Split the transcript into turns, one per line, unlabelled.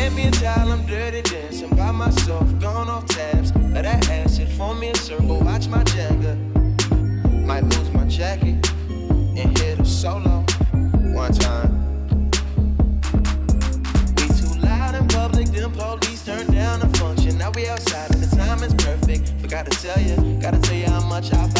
Hand me a towel, I'm dirty dancing by myself, gone off tabs. Let that acid form me a circle, watch my Jenga. Might lose my jacket and hit a solo one time. We too loud in public, them police turned down the function. Now we outside and the time is perfect. Forgot to tell you how much I